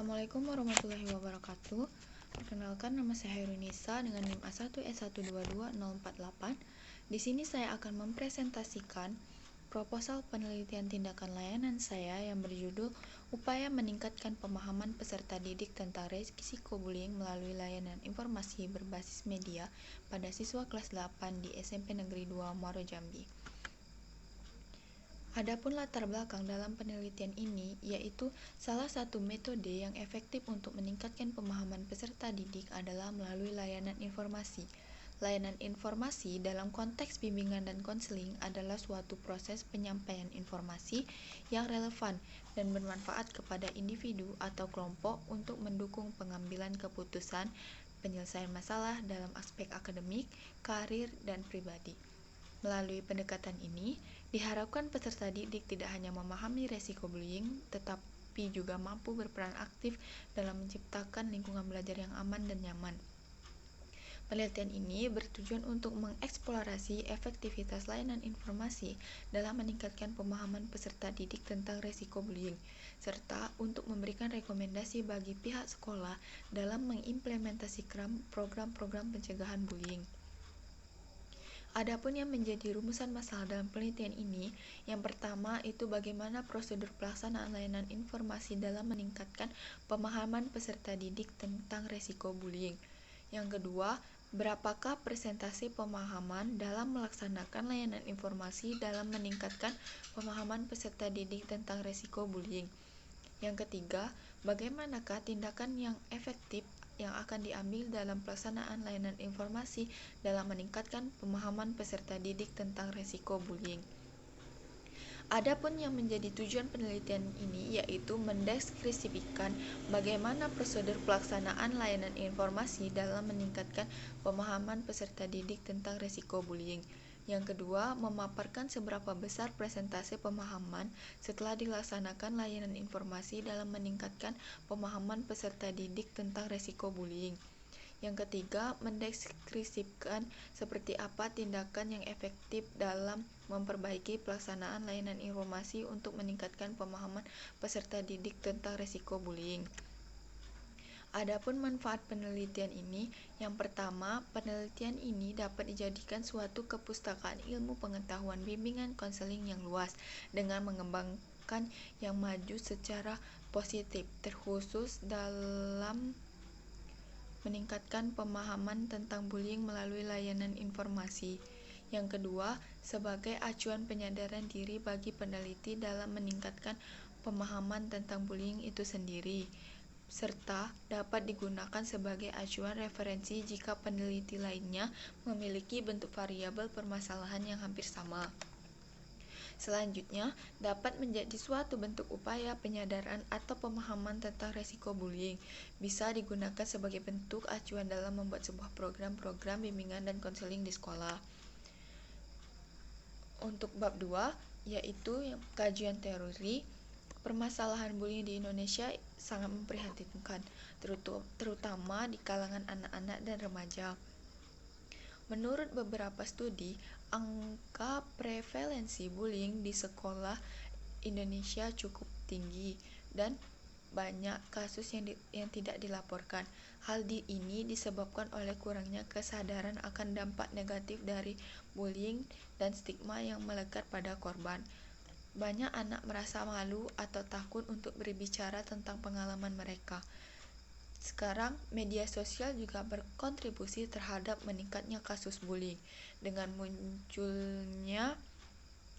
Assalamualaikum warahmatullahi wabarakatuh. Perkenalkan, nama saya Hairunisa dengan NIM A1S1221048. Di sini saya akan mempresentasikan proposal penelitian tindakan layanan saya yang berjudul Upaya Meningkatkan Pemahaman Peserta Didik tentang Risiko Bullying melalui Layanan Informasi Berbasis Media pada siswa kelas 8 di SMP Negeri 2 Muaro Jambi. Adapun latar belakang dalam penelitian ini yaitu salah satu metode yang efektif untuk meningkatkan pemahaman peserta didik adalah melalui layanan informasi. Layanan informasi dalam konteks bimbingan dan konseling adalah suatu proses penyampaian informasi yang relevan dan bermanfaat kepada individu atau kelompok untuk mendukung pengambilan keputusan, penyelesaian masalah dalam aspek akademik, karir, dan pribadi. Melalui pendekatan ini, diharapkan peserta didik tidak hanya memahami resiko bullying, tetapi juga mampu berperan aktif dalam menciptakan lingkungan belajar yang aman dan nyaman. Penelitian ini bertujuan untuk mengeksplorasi efektivitas layanan informasi dalam meningkatkan pemahaman peserta didik tentang resiko bullying, serta untuk memberikan rekomendasi bagi pihak sekolah dalam mengimplementasikan program-program pencegahan bullying. Adapun yang menjadi rumusan masalah dalam penelitian ini, yang pertama itu bagaimana prosedur pelaksanaan layanan informasi dalam meningkatkan pemahaman peserta didik tentang resiko bullying. Yang kedua, berapakah persentase pemahaman dalam melaksanakan layanan informasi dalam meningkatkan pemahaman peserta didik tentang resiko bullying. Yang ketiga, bagaimanakah tindakan yang efektif yang akan diambil dalam pelaksanaan layanan informasi dalam meningkatkan pemahaman peserta didik tentang resiko bullying. Adapun yang menjadi tujuan penelitian ini yaitu mendeskripsikan bagaimana prosedur pelaksanaan layanan informasi dalam meningkatkan pemahaman peserta didik tentang resiko bullying. Yang kedua, memaparkan seberapa besar persentase pemahaman setelah dilaksanakan layanan informasi dalam meningkatkan pemahaman peserta didik tentang resiko bullying. Yang ketiga, mendeskripsikan seperti apa tindakan yang efektif dalam memperbaiki pelaksanaan layanan informasi untuk meningkatkan pemahaman peserta didik tentang resiko bullying. Adapun manfaat penelitian ini, yang pertama, penelitian ini dapat dijadikan suatu kepustakaan ilmu pengetahuan bimbingan konseling yang luas dengan mengembangkan yang maju secara positif, terkhusus dalam meningkatkan pemahaman tentang bullying melalui layanan informasi. Yang kedua, sebagai acuan penyadaran diri bagi peneliti dalam meningkatkan pemahaman tentang bullying itu sendiri, serta dapat digunakan sebagai acuan referensi jika peneliti lainnya memiliki bentuk variabel permasalahan yang hampir sama. Selanjutnya, dapat menjadi suatu bentuk upaya penyadaran atau pemahaman tentang resiko bullying. Bisa digunakan sebagai bentuk acuan dalam membuat sebuah program-program bimbingan dan konseling di sekolah. Untuk bab 2, yaitu kajian teori, permasalahan bullying di Indonesia sangat memprihatinkan, terutama di kalangan anak-anak dan remaja. Menurut beberapa studi, angka prevalensi bullying di sekolah Indonesia cukup tinggi dan banyak kasus yang tidak dilaporkan. Hal ini disebabkan oleh kurangnya kesadaran akan dampak negatif dari bullying dan stigma yang melekat pada korban. Banyak anak merasa malu atau takut untuk berbicara tentang pengalaman mereka. Sekarang, media sosial juga berkontribusi terhadap meningkatnya kasus bullying dengan munculnya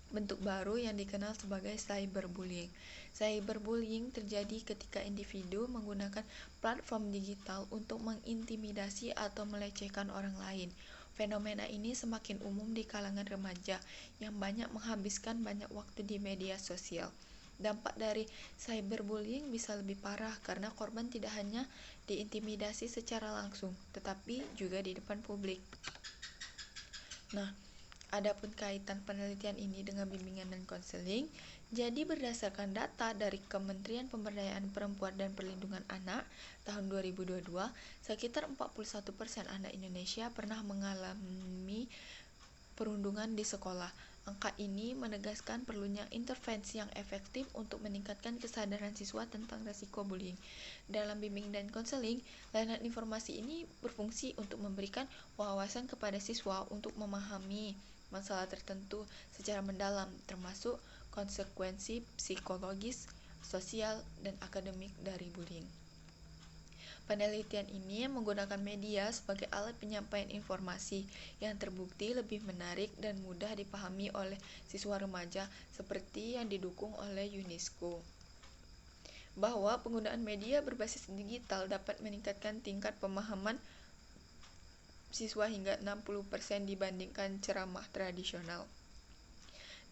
bentuk baru yang dikenal sebagai cyberbullying. Cyberbullying terjadi ketika individu menggunakan platform digital untuk mengintimidasi atau melecehkan orang lain. Fenomena ini semakin umum di kalangan remaja yang banyak menghabiskan banyak waktu di media sosial. Dampak dari cyberbullying bisa lebih parah karena korban tidak hanya diintimidasi secara langsung, tetapi juga di depan publik. Nah, adapun kaitan penelitian ini dengan bimbingan dan konseling, jadi berdasarkan data dari Kementerian Pemberdayaan Perempuan dan Perlindungan Anak tahun 2022, sekitar 41% anak Indonesia pernah mengalami perundungan di sekolah. Angka ini menegaskan perlunya intervensi yang efektif untuk meningkatkan kesadaran siswa tentang risiko bullying. Dalam bimbing dan konseling, layanan informasi ini berfungsi untuk memberikan wawasan kepada siswa untuk memahami masalah tertentu secara mendalam, termasuk konsekuensi psikologis, sosial, dan akademik dari bullying. Penelitian ini menggunakan media sebagai alat penyampaian informasi yang terbukti lebih menarik dan mudah dipahami oleh siswa remaja seperti yang didukung oleh UNESCO. Bahwa penggunaan media berbasis digital dapat meningkatkan tingkat pemahaman siswa hingga 60% dibandingkan ceramah tradisional.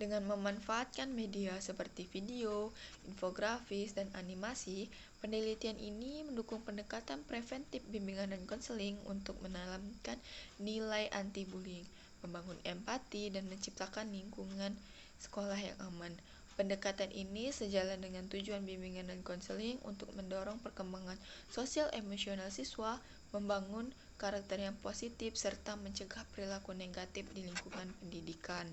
Dengan memanfaatkan media seperti video, infografis, dan animasi, penelitian ini mendukung pendekatan preventif bimbingan dan konseling untuk menanamkan nilai anti-bullying, membangun empati, dan menciptakan lingkungan sekolah yang aman. Pendekatan ini sejalan dengan tujuan bimbingan dan konseling untuk mendorong perkembangan sosial emosional siswa, membangun karakter yang positif, serta mencegah perilaku negatif di lingkungan pendidikan.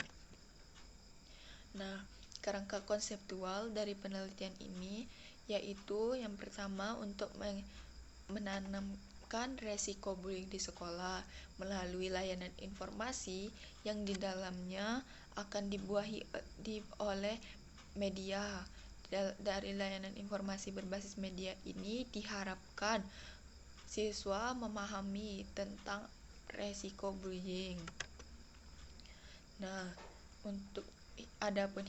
Nah, kerangka konseptual dari penelitian ini yaitu yang pertama untuk menanamkan resiko bullying di sekolah melalui layanan informasi yang di dalamnya akan dibuahi oleh media. Dari layanan informasi berbasis media ini diharapkan siswa memahami tentang resiko bullying. Nah, untuk adapun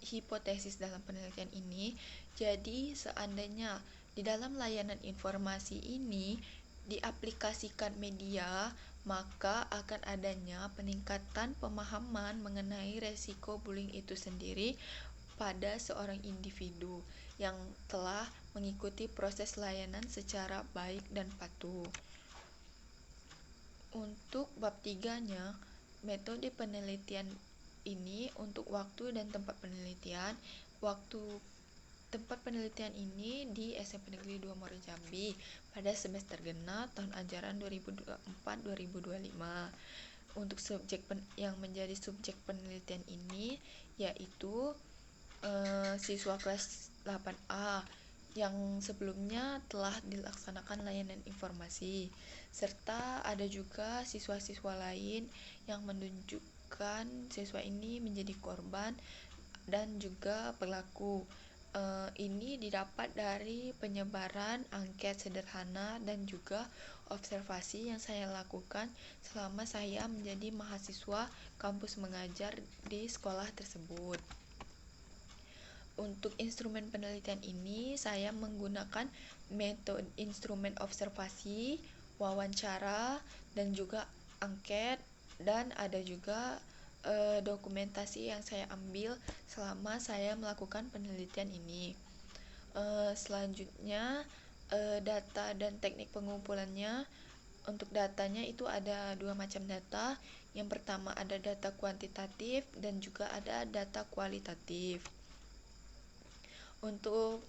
hipotesis dalam penelitian ini, jadi seandainya di dalam layanan informasi ini diaplikasikan media, maka akan adanya peningkatan pemahaman mengenai resiko bullying itu sendiri pada seorang individu yang telah mengikuti proses layanan secara baik dan patuh. Untuk bab 3-nya, metode penelitian ini untuk waktu dan tempat penelitian. Tempat penelitian ini di SMP Negeri 2 Muaro Jambi pada semester genap tahun ajaran 2024-2025. Untuk subjek yang menjadi subjek penelitian ini yaitu siswa kelas 8A yang sebelumnya telah dilaksanakan layanan informasi, serta ada juga siswa-siswa lain yang menunjukkan siswa ini menjadi korban dan juga pelaku. Ini didapat dari penyebaran angket sederhana dan juga observasi yang saya lakukan selama saya menjadi mahasiswa kampus mengajar di sekolah tersebut. Untuk instrumen penelitian ini saya menggunakan metode instrumen observasi, wawancara, dan juga angket, dan ada juga dokumentasi yang saya ambil selama saya melakukan penelitian ini. Selanjutnya data dan teknik pengumpulannya. Untuk datanya itu ada 2 macam data. Yang pertama ada data kuantitatif dan juga ada data kualitatif. Untuk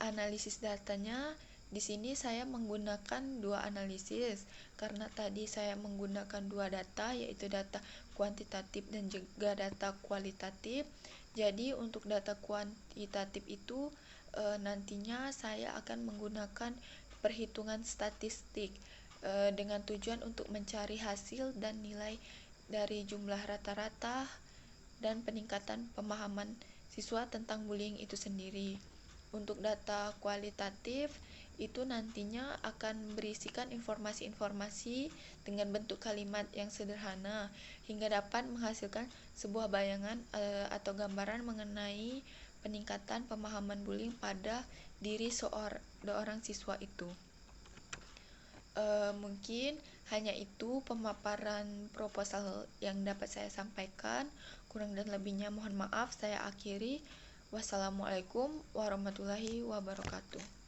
analisis datanya, di sini saya menggunakan 2 analisis karena tadi saya menggunakan 2 data yaitu data kuantitatif dan juga data kualitatif. Jadi untuk data kuantitatif itu nantinya saya akan menggunakan perhitungan statistik dengan tujuan untuk mencari hasil dan nilai dari jumlah rata-rata dan peningkatan pemahaman siswa tentang bullying itu sendiri. Untuk data kualitatif itu nantinya akan berisikan informasi-informasi dengan bentuk kalimat yang sederhana hingga dapat menghasilkan sebuah bayangan atau gambaran mengenai peningkatan pemahaman bullying pada diri seorang siswa itu. Mungkin hanya itu pemaparan proposal yang dapat saya sampaikan. Kurang dan lebihnya mohon maaf, saya akhiri. Wassalamualaikum warahmatullahi wabarakatuh.